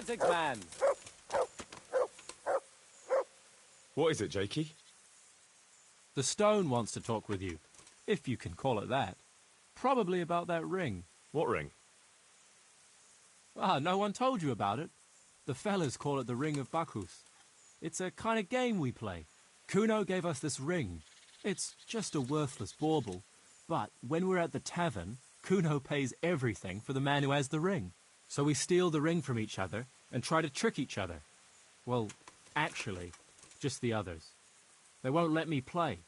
Radzig's man! What is it, Jakey? The stone wants to talk with you, if you can call it that. Probably about that ring. What ring? Ah, no one told you about it. The fellas call it the Ring of Bacchus. It's a kind of game we play. Kuno gave us this ring. It's just a worthless bauble. But when we're at the tavern, Kuno pays everything for the man who has the ring. So we steal the ring from each other and try to trick each other. Well, actually, just the others. They won't let me play.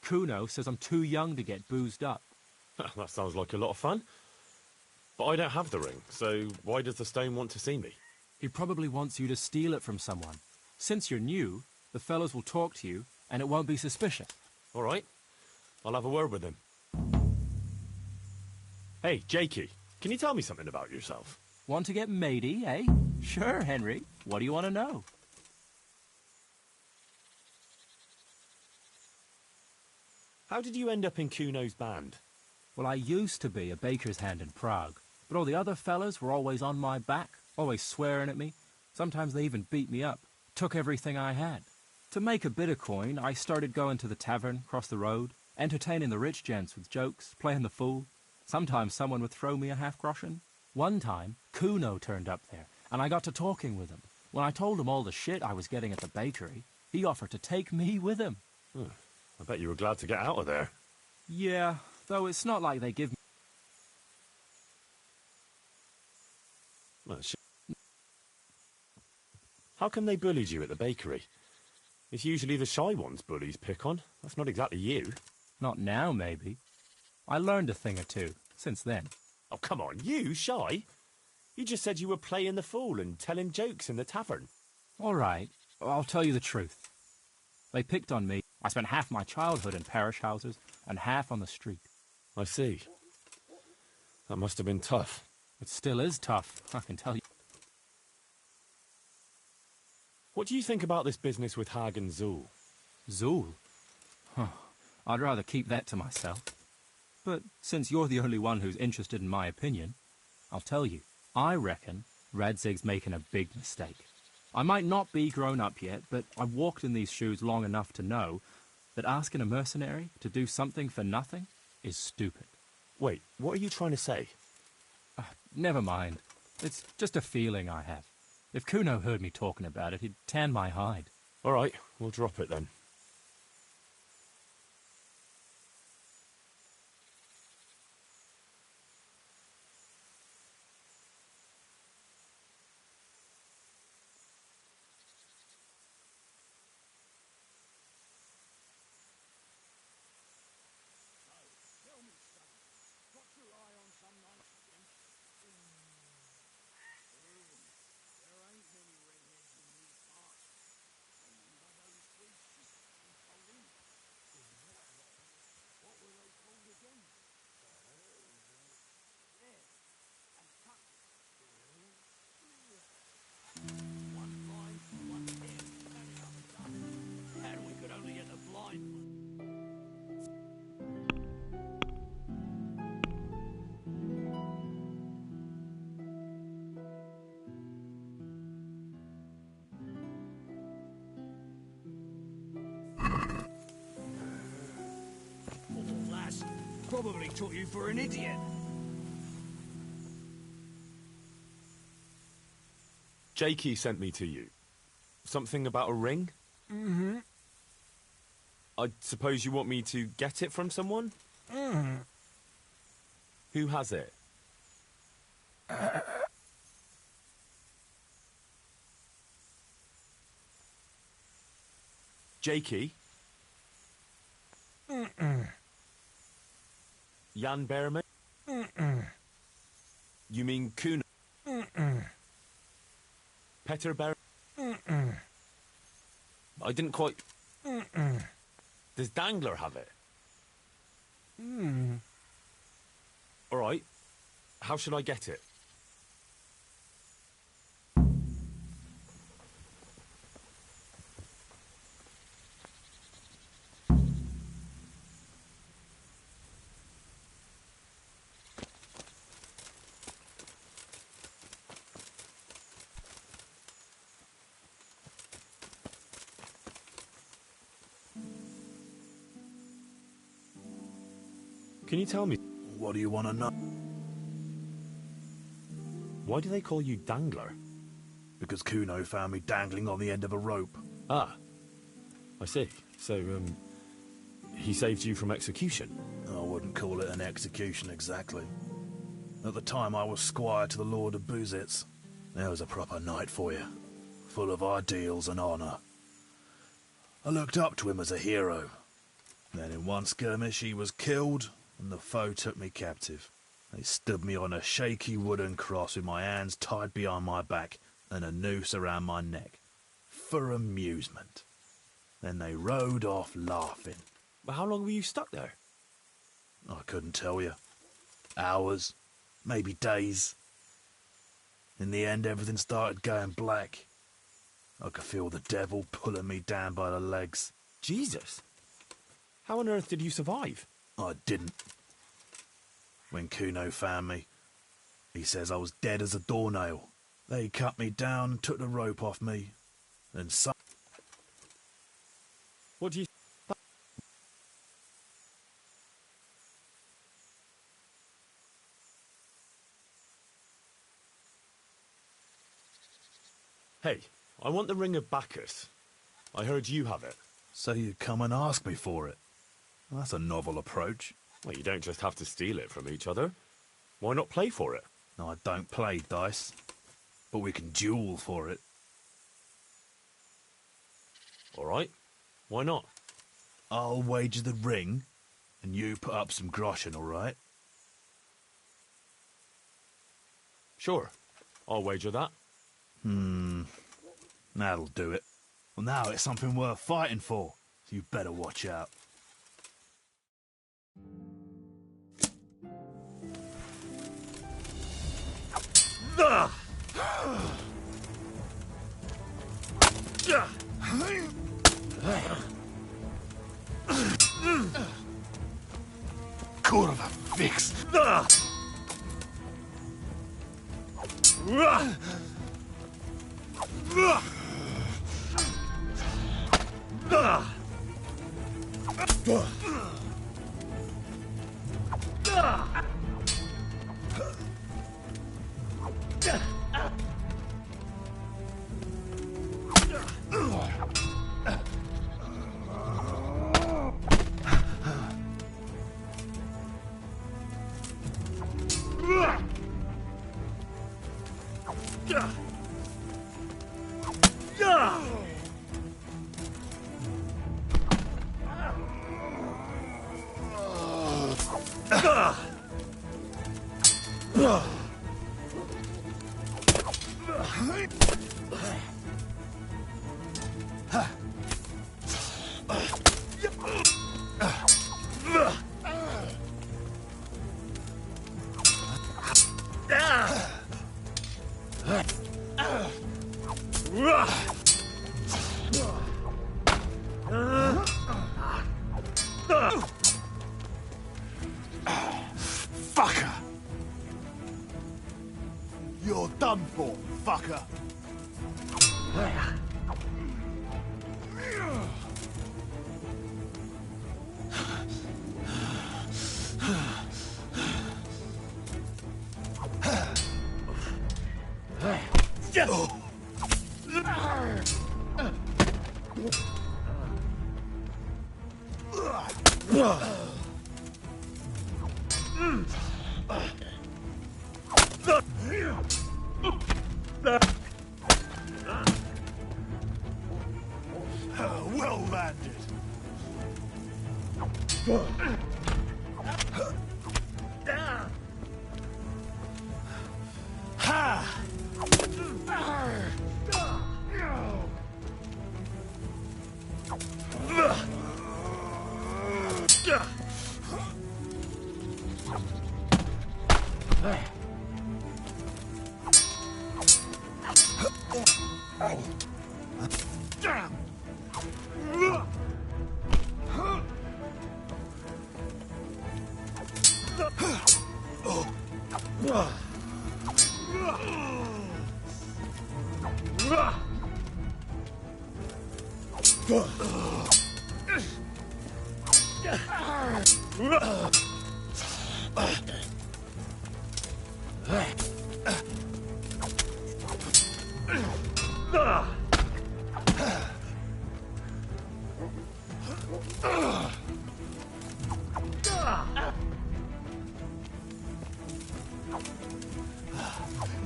Kuno says I'm too young to get boozed up. That sounds like a lot of fun. But I don't have the ring, so why does the stone want to see me? He probably wants you to steal it from someone. Since you're new, the fellows will talk to you, and it won't be suspicious. All right. I'll have a word with him. Hey, Jakey, can you tell me something about yourself? Want to get matey, eh? Sure, Henry. What do you want to know? How did you end up in Kuno's band? Well, I used to be a baker's hand in Prague, but all the other fellas were always on my back, always swearing at me. Sometimes they even beat me up, took everything I had. To make a bit of coin, I started going to the tavern across the road, entertaining the rich gents with jokes, playing the fool. Sometimes someone would throw me a half-groschen. One time, Kuno turned up there, and I got to talking with him. When I told him all the shit I was getting at the bakery, he offered to take me with him. I bet you were glad to get out of there. Yeah, though it's not like they give me... Well, how come they bullied you at the bakery? It's usually the shy ones bullies pick on. That's not exactly you. Not now, maybe. I learned a thing or two since then. Oh, come on, you shy? You just said you were playing the fool and telling jokes in the tavern. All right, I'll tell you the truth. They picked on me. I spent half my childhood in parish houses and half on the street. I see. That must have been tough. It still is tough, I can tell you. What do you think about this business with Hag and Zool? Zool? Huh. I'd rather keep that to myself. But since you're the only one who's interested in my opinion, I'll tell you. I reckon Radzig's making a big mistake. I might not be grown up yet, but I've walked in these shoes long enough to know that asking a mercenary to do something for nothing is stupid. Wait, what are you trying to say? Never mind. It's just a feeling I have. If Kuno heard me talking about it, he'd tan my hide. All right, we'll drop it then. Probably took you for an idiot. Jakey sent me to you. Something about a ring? Mm-hmm. I suppose you want me to get it from someone? Mm-hmm. Who has it? Jakey? Jan Berman? You mean Kuno? Peter Ber... I didn't quite... Does Dangler have it? All right. How should I get it? Can you tell me, What do you want to know? why do they call you Dangler? Because Kuno found me dangling on the end of a rope. Ah, I see. So, he saved you from execution? I wouldn't call it an execution exactly. At the time I was squire to the Lord of Buzitz. There was a proper night for you, full of ideals and honour. I looked up to him as a hero. Then in one skirmish he was killed, and the foe took me captive. They stood me on a shaky wooden cross with my hands tied behind my back and a noose around my neck, for amusement. Then they rode off laughing. But how long were you stuck there? I couldn't tell you. Hours, maybe days. In the end, everything started going black. I could feel the devil pulling me down by the legs. Jesus! How on earth did you survive? I didn't. When Kuno found me, he says I was dead as a doornail. They cut me down, took the rope off me, and some... What do you... Hey, I want the Ring of Bacchus. I heard you have it. So you come and ask me for it. That's a novel approach. Well, you don't just have to steal it from each other. Why not play for it? I don't play dice, but we can duel for it. All right. Why not? I'll wager the ring, and you put up some groschen, all right? Sure. I'll wager that. That'll do it. Well, now it's something worth fighting for, so you better watch out. Kurwa, fix! Fucker! You're done for, fucker! Well landed.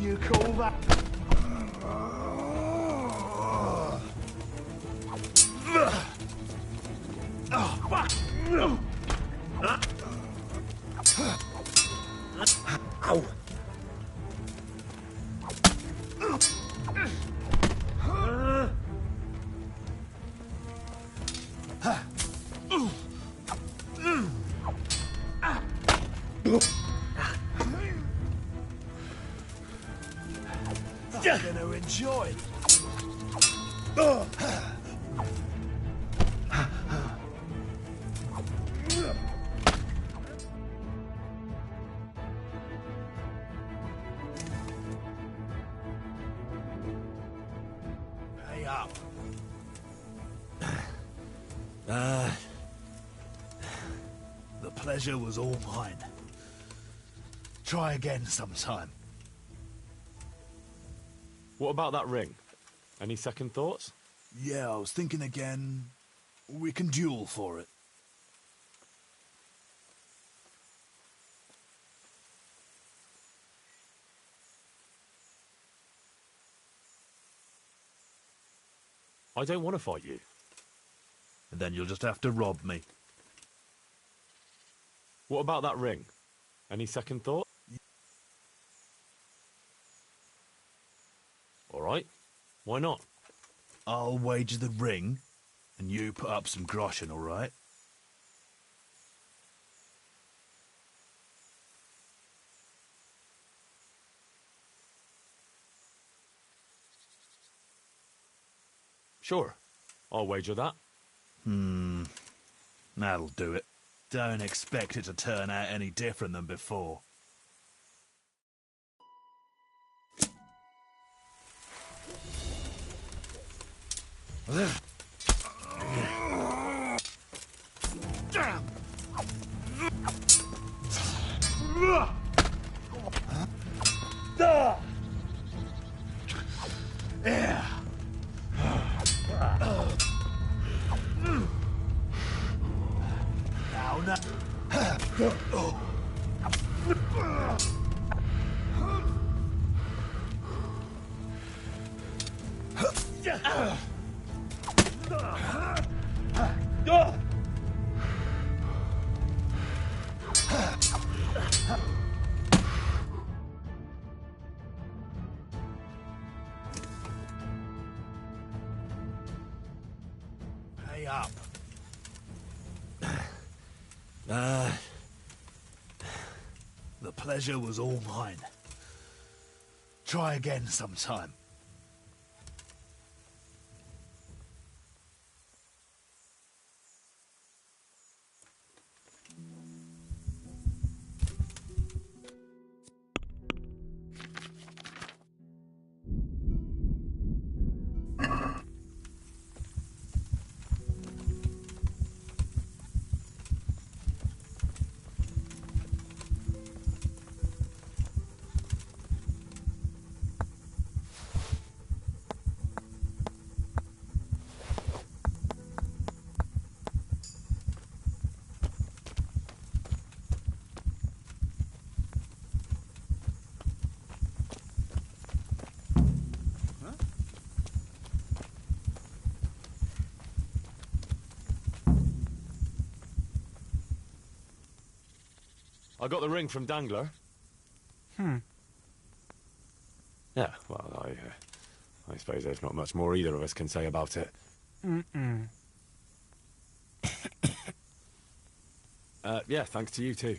You call that? Oh, fuck! Ow! I'm gonna enjoy. Pay up. The pleasure was all mine. Try again sometime. What about that ring? Any second thoughts? Yeah, I was thinking again. We can duel for it. I don't want to fight you. And then you'll just have to rob me. What about that ring? Any second thought? All right. Why not? I'll wager the ring, and you put up some groschen, all right? Sure. I'll wager that. That'll do it. Don't expect it to turn out any different than before. Yeah. Now. Pay up. The pleasure was all mine. Try again sometime. I got the ring from Dangler. Yeah, well, I suppose there's not much more either of us can say about it. Yeah, thanks to you too.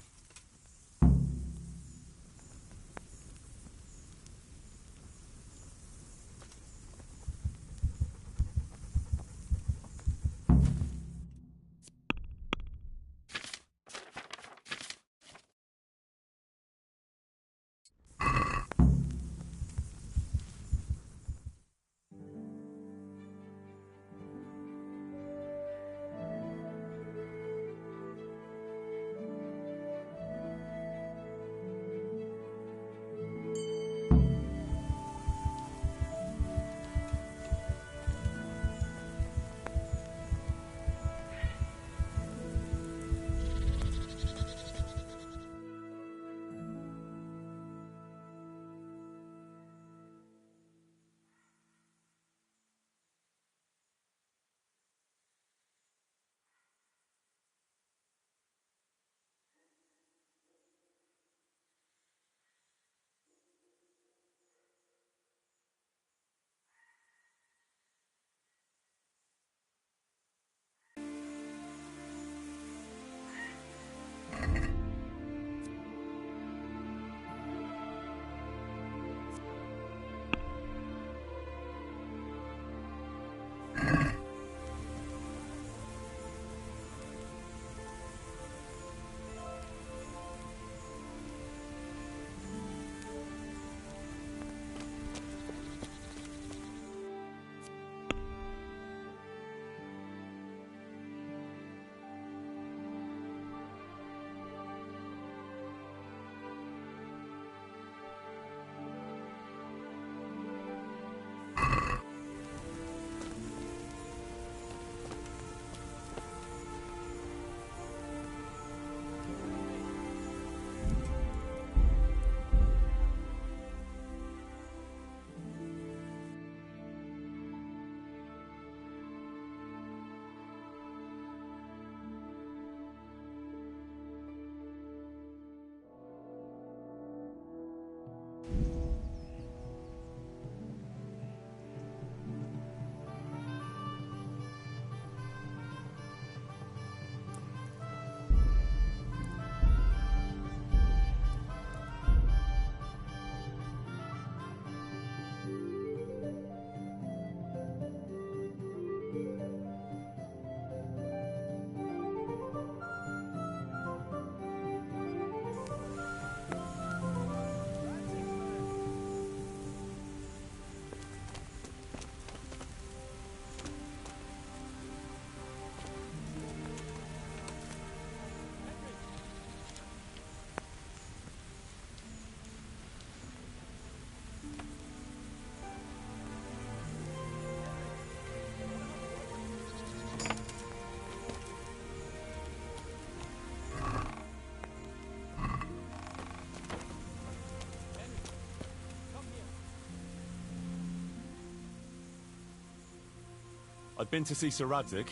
I'd been to see Sir Radzig.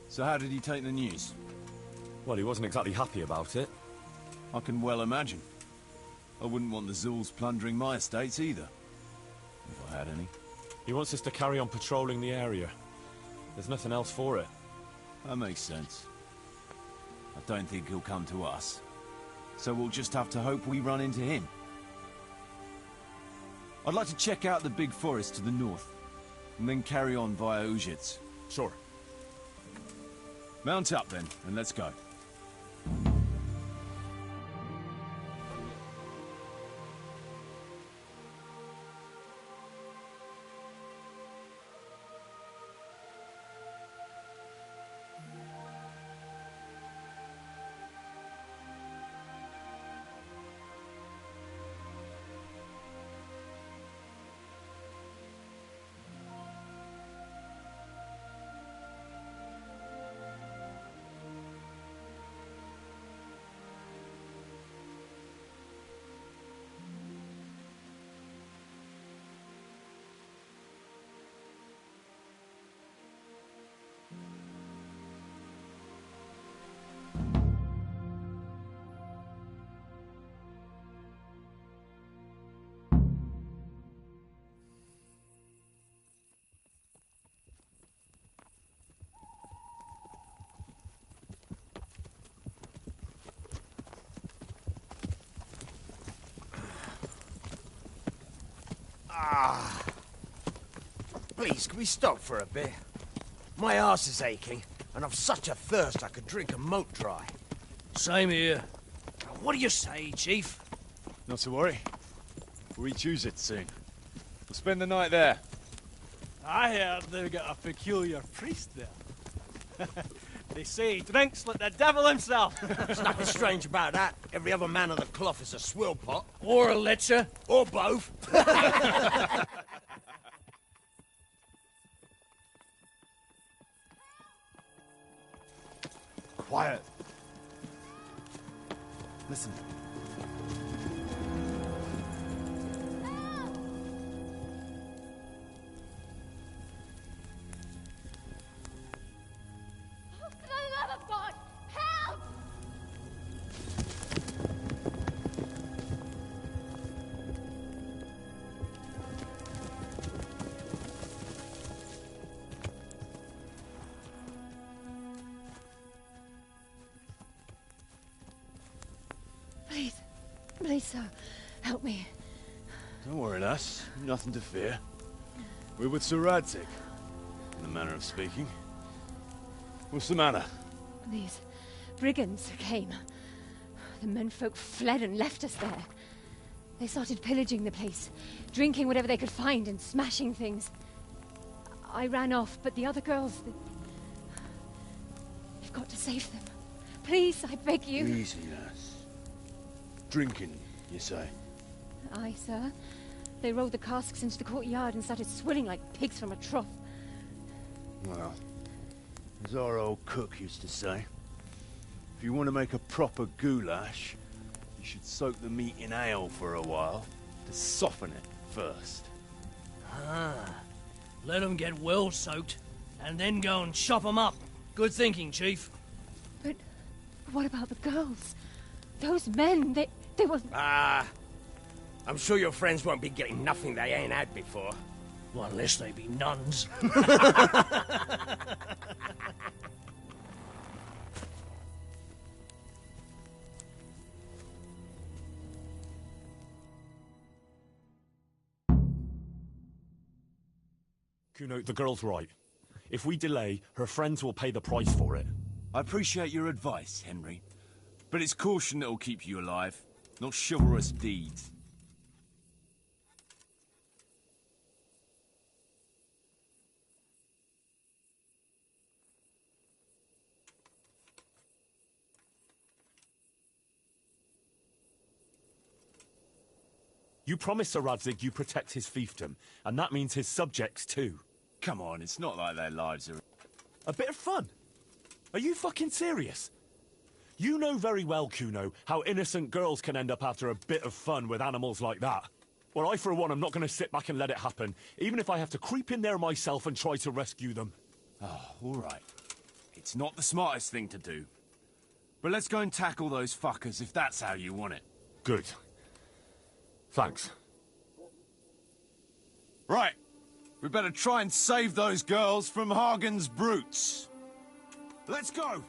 So how did he take the news? Well, he wasn't exactly happy about it. I can well imagine. I wouldn't want the Zulls plundering my estates either. If I had any. He wants us to carry on patrolling the area. There's nothing else for it. That makes sense. I don't think he'll come to us. So we'll just have to hope we run into him. I'd like to check out the big forest to the north, and then carry on via Ujits. Sure. Mount up then, and let's go. Please, can we stop for a bit? My arse is aching, and I've such a thirst I could drink a moat dry. Same here. What do you say, Chief? Not to worry. We'll reach Ujits soon. We'll spend the night there. I heard they've got a peculiar priest there. They say he drinks like the devil himself. There's nothing strange about that. Every other man of the cloth is a swill pot. Or a licher. Or both. Quiet. Listen. For the love of God, help! Please, sir, help me. Don't worry, lass. Nothing to fear. We're with Sir Radzig, in the manner of speaking. What's the matter? These brigands came. The menfolk fled and left us there. They started pillaging the place, drinking whatever they could find and smashing things. I ran off, but the other girls... You've got to save them. Please, I beg you. Easy, lass. Drinking, you say? Aye, sir. They rolled the casks into the courtyard and started swilling like pigs from a trough. Well, as our old cook used to say, if you want to make a proper goulash, you should soak the meat in ale for a while to soften it first. Ah, let them get well soaked, and then go and chop them up. Good thinking, Chief. But what about the girls? Those men, they were... I'm sure your friends won't be getting nothing they ain't had before. Well, unless they be nuns. Kuno, the girl's right. If we delay, her friends will pay the price for it. I appreciate your advice, Henry. But it's caution that'll keep you alive, not chivalrous deeds. You promised Sir Radzig you protect his fiefdom, and that means his subjects too. Come on, it's not like their lives are... A bit of fun? Are you fucking serious? You know very well, Kuno, how innocent girls can end up after a bit of fun with animals like that. Well, I, for one, am not going to sit back and let it happen, even if I have to creep in there myself and try to rescue them. Oh, all right. It's not the smartest thing to do. But let's go and tackle those fuckers if that's how you want it. Good. Thanks. Right. We better try and save those girls from Hagen's brutes. Let's go!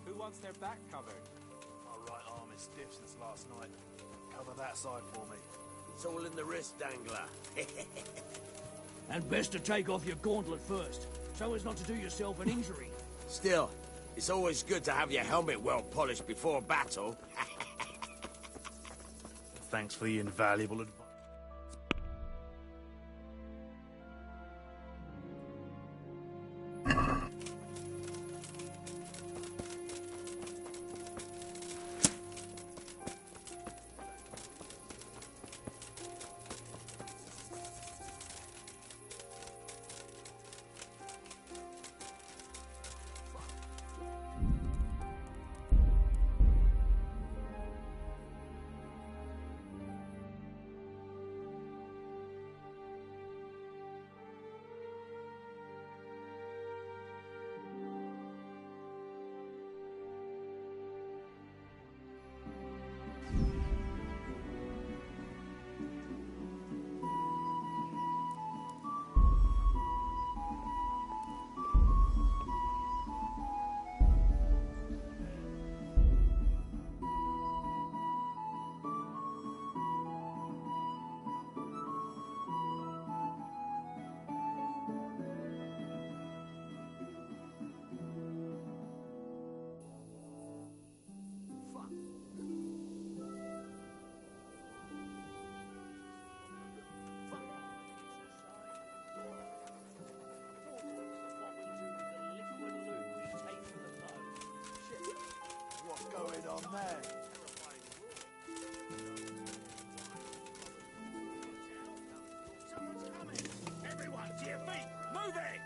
Who wants their back covered? My right arm is stiff since last night. Cover that side for me. It's all in the wrist dangler. And best to take off your gauntlet first, so as not to do yourself an injury. Still, it's always good to have your helmet well polished before battle. Thanks for the invaluable advice. What's going on there? Someone's coming! Everyone, to your feet! Move it!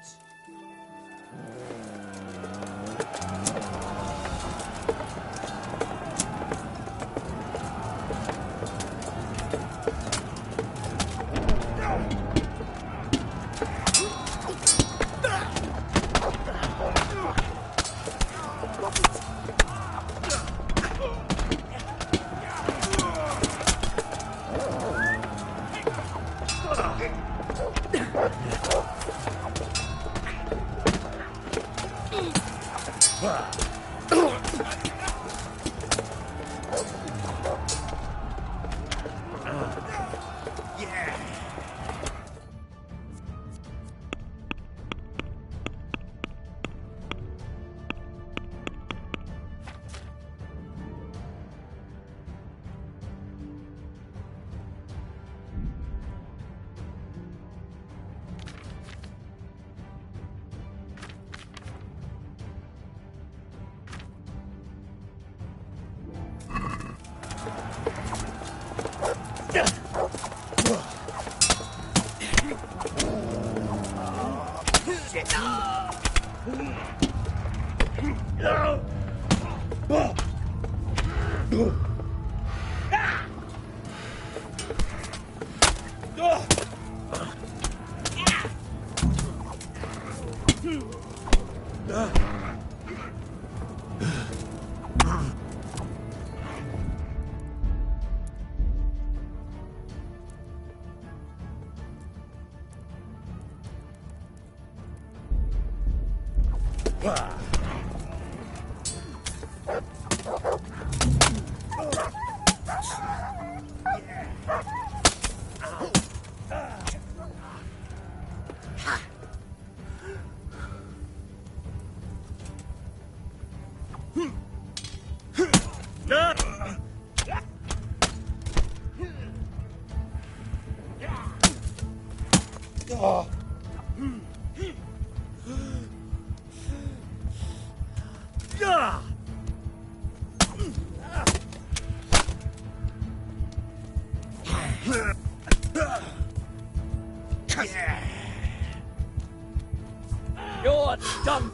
bloody done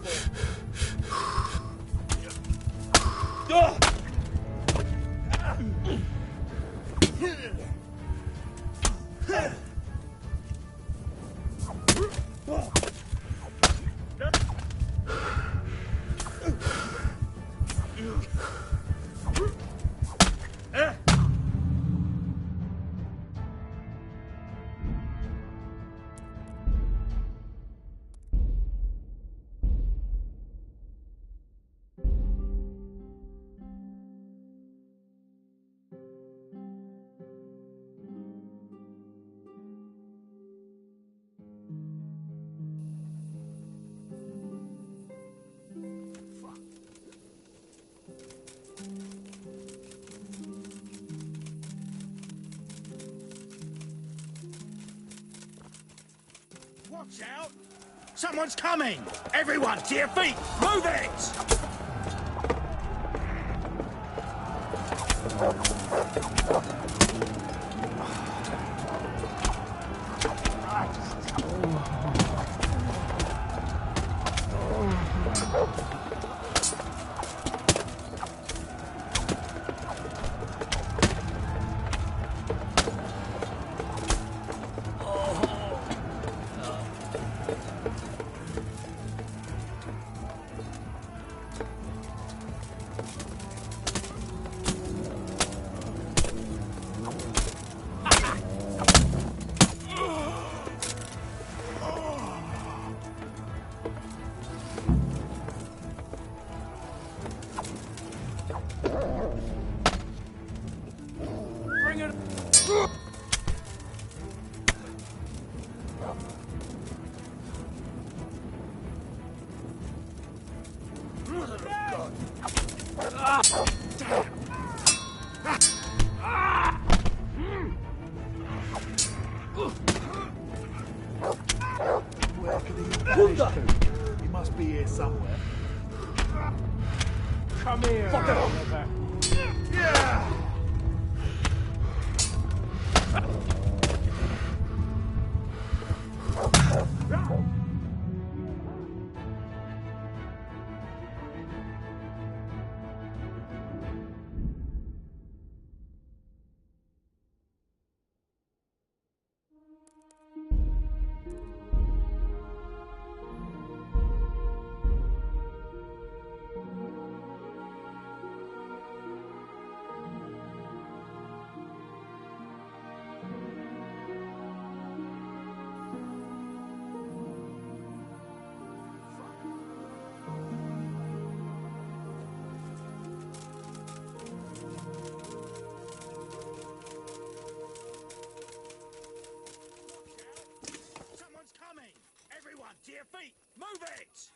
for. Watch out! Someone's coming! Everyone, to your feet! Move it! Where could he vanish to? He must be here somewhere. Come here! Fuck it! Yeah! To your feet! Move it!